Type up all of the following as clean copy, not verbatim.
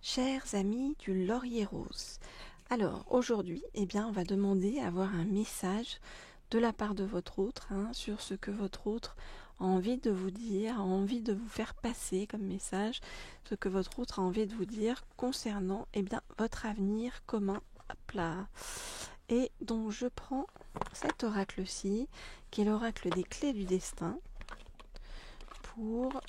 Chers amis du laurier rose, alors aujourd'hui, on va demander à avoir un message de la part de votre autre sur ce que votre autre a envie de vous dire, a envie de vous faire passer comme message, ce que votre autre a envie de vous dire concernant votre avenir commun. Hop là. Et donc je prends cet oracle-ci, qui est l'oracle des clés du destin, pour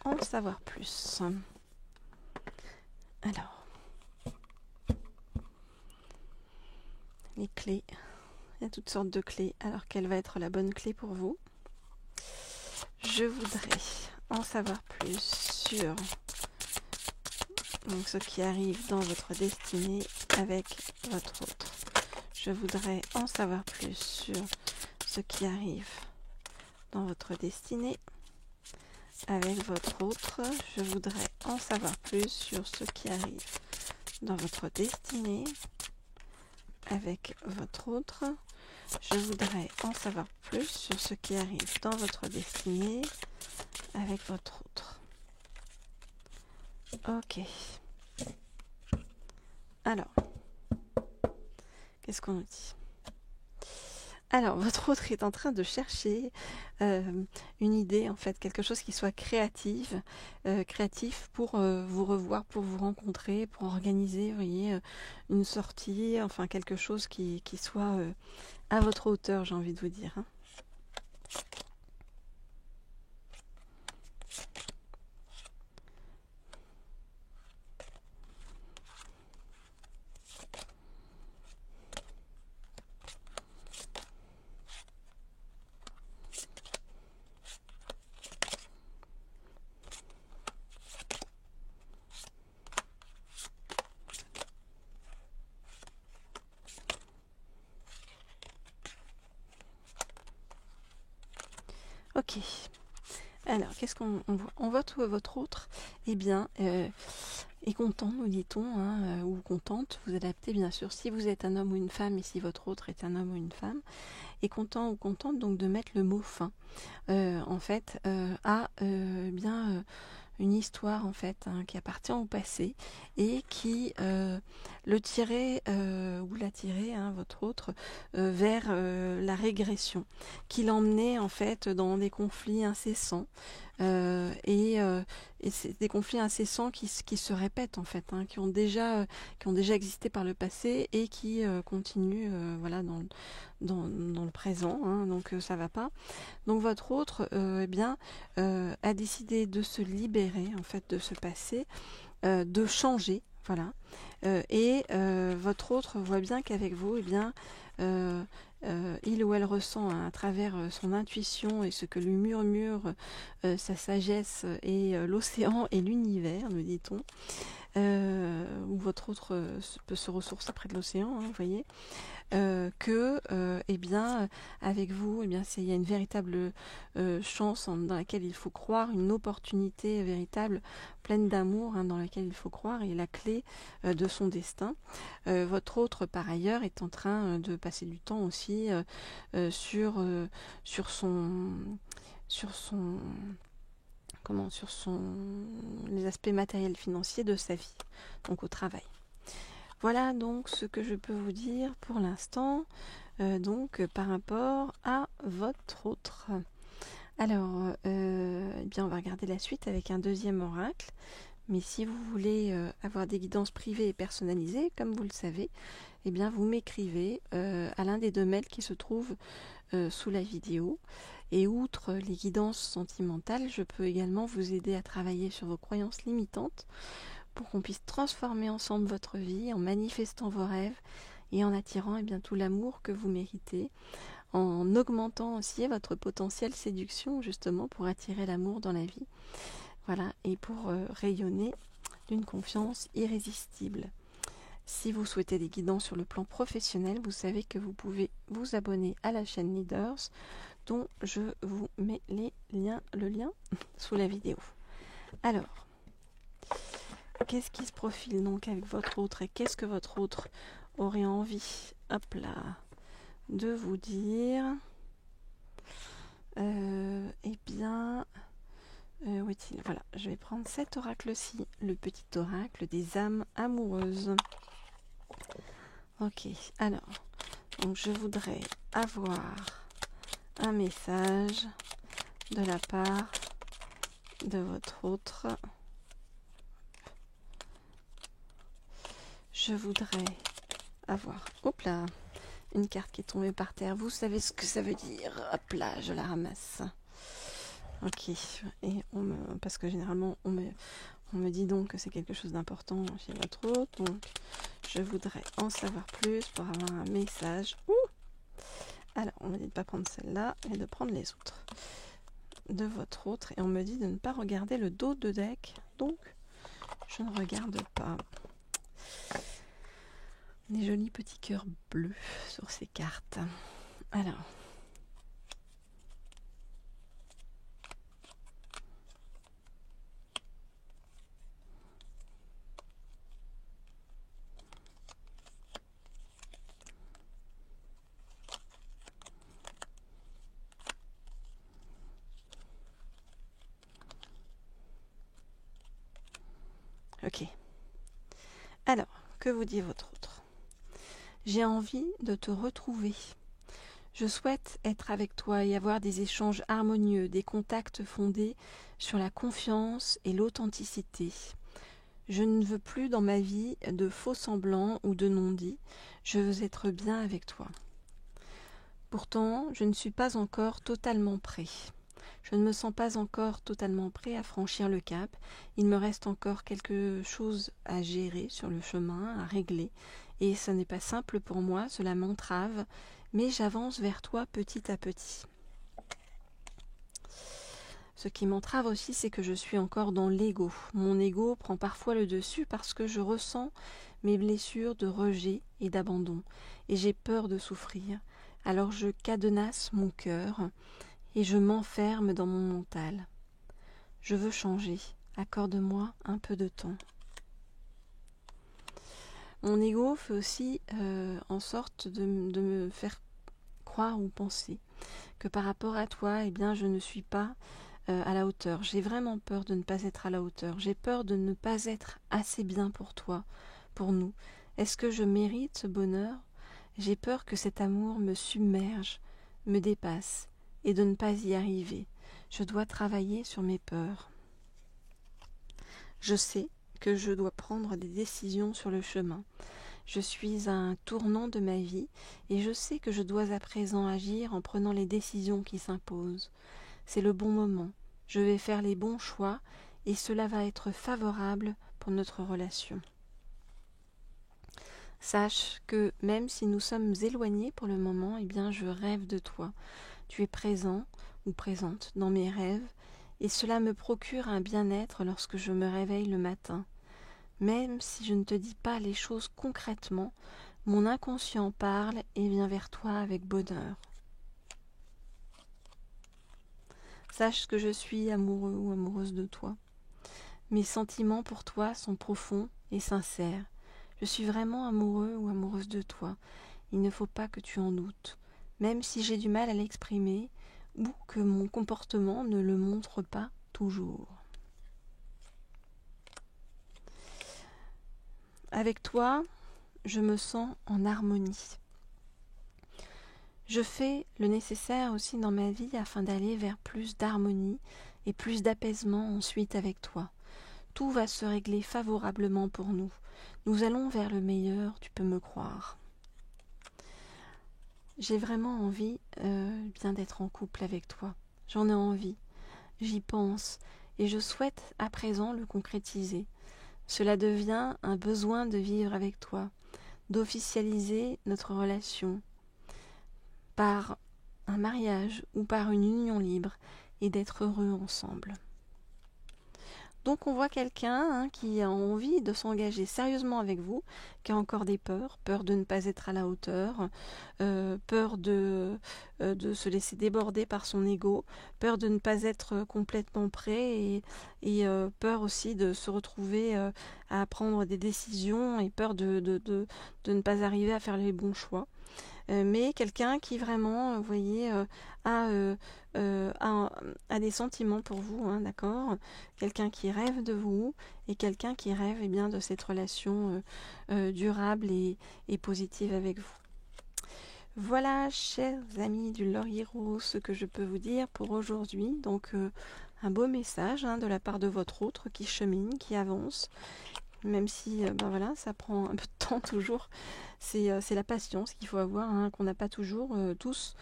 en savoir plus. Alors, les clés, il y a toutes sortes de clés. Alors, quelle va être la bonne clé pour vous? Je voudrais en savoir plus sur ce qui arrive dans votre destinée avec votre autre. Je voudrais en savoir plus sur ce qui arrive dans votre destinée avec votre autre. Je voudrais en savoir plus sur ce qui arrive dans votre destinée avec votre autre. Je voudrais en savoir plus sur ce qui arrive dans votre destinée avec votre autre. Ok. Alors, qu'est-ce qu'on nous dit? Alors, votre autre est en train de chercher une idée, en fait, quelque chose qui soit créatif pour vous revoir, pour vous rencontrer, pour organiser, vous voyez, une sortie, enfin quelque chose qui soit à votre hauteur, j'ai envie de vous dire. Ok. Alors, qu'est-ce qu'on voit? On voit que votre autre, est content, nous dit-on, ou contente. Vous adaptez bien sûr si vous êtes un homme ou une femme et si votre autre est un homme ou une femme. Est content ou contente donc de mettre le mot fin, à une histoire qui appartient au passé et qui le tirait ou la tirait, votre autre, vers la régression, qui l'emmenait en fait dans des conflits incessants et c'est des conflits incessants qui se répètent en fait, qui ont déjà existé par le passé et qui continuent dans le présent, donc ça va pas. Donc votre autre a décidé de se libérer en fait de ce passé, de changer, voilà. Et votre autre voit bien qu'avec vous, il ou elle ressent à travers son intuition et ce que lui murmure sa sagesse et l'océan et l'univers, nous dit-on, où votre autre peut se ressourcer près de l'océan, vous voyez, avec vous, il y a une véritable chance dans laquelle il faut croire, une opportunité véritable, pleine d'amour, dans laquelle il faut croire, et la clé de son destin. Votre autre, par ailleurs, est en train de passer du temps aussi sur les aspects matériels financiers de sa vie, donc au travail. Voilà donc ce que je peux vous dire pour l'instant, par rapport à votre autre. Alors, on va regarder la suite avec un deuxième oracle. Mais si vous voulez avoir des guidances privées et personnalisées, comme vous le savez, vous m'écrivez à l'un des deux mails qui se trouvent sous la vidéo. Et outre les guidances sentimentales, je peux également vous aider à travailler sur vos croyances limitantes pour qu'on puisse transformer ensemble votre vie en manifestant vos rêves et en attirant tout l'amour que vous méritez, en augmentant aussi votre potentiel séduction justement pour attirer l'amour dans la vie. Voilà, et pour rayonner d'une confiance irrésistible. Si vous souhaitez des guidances sur le plan professionnel, vous savez que vous pouvez vous abonner à la chaîne Leaders, dont je vous mets le lien sous la vidéo. Alors, qu'est-ce qui se profile donc avec votre autre et qu'est-ce que votre autre aurait envie, de vous dire? Où est-il? Voilà, je vais prendre cet oracle-ci, le petit oracle des âmes amoureuses. Ok, alors, donc je voudrais avoir un message de la part de votre autre. Je voudrais avoir, hop là, une carte qui est tombée par terre. Vous savez ce que ça veut dire? Hop là, je la ramasse. Ok, et parce que généralement on me dit donc que c'est quelque chose d'important chez votre autre, donc je voudrais en savoir plus pour avoir un message. Alors, on me dit de ne pas prendre celle-là, mais de prendre les autres de votre autre, et on me dit de ne pas regarder le dos de deck, donc je ne regarde pas. Des jolis petits cœurs bleus sur ces cartes. Alors, ok. Alors, que vous dit votre autre? J'ai envie de te retrouver. Je souhaite être avec toi et avoir des échanges harmonieux, des contacts fondés sur la confiance et l'authenticité. Je ne veux plus dans ma vie de faux semblants ou de non-dits. Je veux être bien avec toi. Pourtant, je ne suis pas encore totalement prêt. Je ne me sens pas encore totalement prêt à franchir le cap. Il me reste encore quelque chose à gérer sur le chemin, à régler. Et ce n'est pas simple pour moi, cela m'entrave, mais j'avance vers toi petit à petit. Ce qui m'entrave aussi, c'est que je suis encore dans l'ego. Mon ego prend parfois le dessus parce que je ressens mes blessures de rejet et d'abandon. Et j'ai peur de souffrir. Alors je cadenasse mon cœur et je m'enferme dans mon mental. Je veux changer. Accorde-moi un peu de temps. Mon ego fait aussi en sorte de me faire croire ou penser que par rapport à toi, eh bien, je ne suis pas à la hauteur. J'ai vraiment peur de ne pas être à la hauteur. J'ai peur de ne pas être assez bien pour toi, pour nous. Est-ce que je mérite ce bonheur? J'ai peur que cet amour me submerge, me dépasse, et de ne pas y arriver. Je dois travailler sur mes peurs. Je sais que je dois prendre des décisions sur le chemin. Je suis à un tournant de ma vie et je sais que je dois à présent agir en prenant les décisions qui s'imposent. C'est le bon moment. Je vais faire les bons choix et cela va être favorable pour notre relation. Sache que même si nous sommes éloignés pour le moment, eh bien je rêve de toi. Tu es présent ou présente dans mes rêves et cela me procure un bien-être lorsque je me réveille le matin. Même si je ne te dis pas les choses concrètement, mon inconscient parle et vient vers toi avec bonheur. Sache que je suis amoureux ou amoureuse de toi. Mes sentiments pour toi sont profonds et sincères. Je suis vraiment amoureux ou amoureuse de toi. Il ne faut pas que tu en doutes. Même si j'ai du mal à l'exprimer ou que mon comportement ne le montre pas toujours. Avec toi, je me sens en harmonie. Je fais le nécessaire aussi dans ma vie afin d'aller vers plus d'harmonie et plus d'apaisement ensuite avec toi. Tout va se régler favorablement pour nous. Nous allons vers le meilleur, tu peux me croire. J'ai vraiment envie bien d'être en couple avec toi. J'en ai envie, j'y pense et je souhaite à présent le concrétiser. Cela devient un besoin de vivre avec toi, d'officialiser notre relation par un mariage ou par une union libre et d'être heureux ensemble. Donc on voit quelqu'un qui a envie de s'engager sérieusement avec vous, qui a encore des peurs, peur de ne pas être à la hauteur, peur de se laisser déborder par son ego, peur de ne pas être complètement prêt et peur aussi de se retrouver à prendre des décisions et peur de ne pas arriver à faire les bons choix. mais quelqu'un qui vraiment, vous voyez, a des sentiments pour vous, hein, d'accord? Quelqu'un qui rêve de vous et quelqu'un qui rêve eh bien, de cette relation durable et positive avec vous. Voilà, chers amis du Laurier Rose, ce que je peux vous dire pour aujourd'hui. Donc, un beau message hein, de la part de votre autre qui chemine, qui avance, même si ben voilà, ça prend un peu de temps toujours. C'est la patience qu'il faut avoir, hein, qu'on n'a pas toujours tous.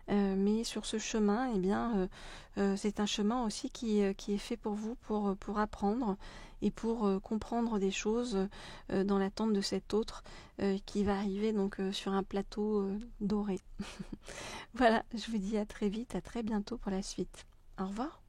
Mais sur ce chemin, eh bien, c'est un chemin aussi qui est fait pour vous, pour apprendre et pour comprendre des choses dans l'attente de cet autre qui va arriver donc sur un plateau doré. Voilà, je vous dis à très vite, à très bientôt pour la suite. Au revoir.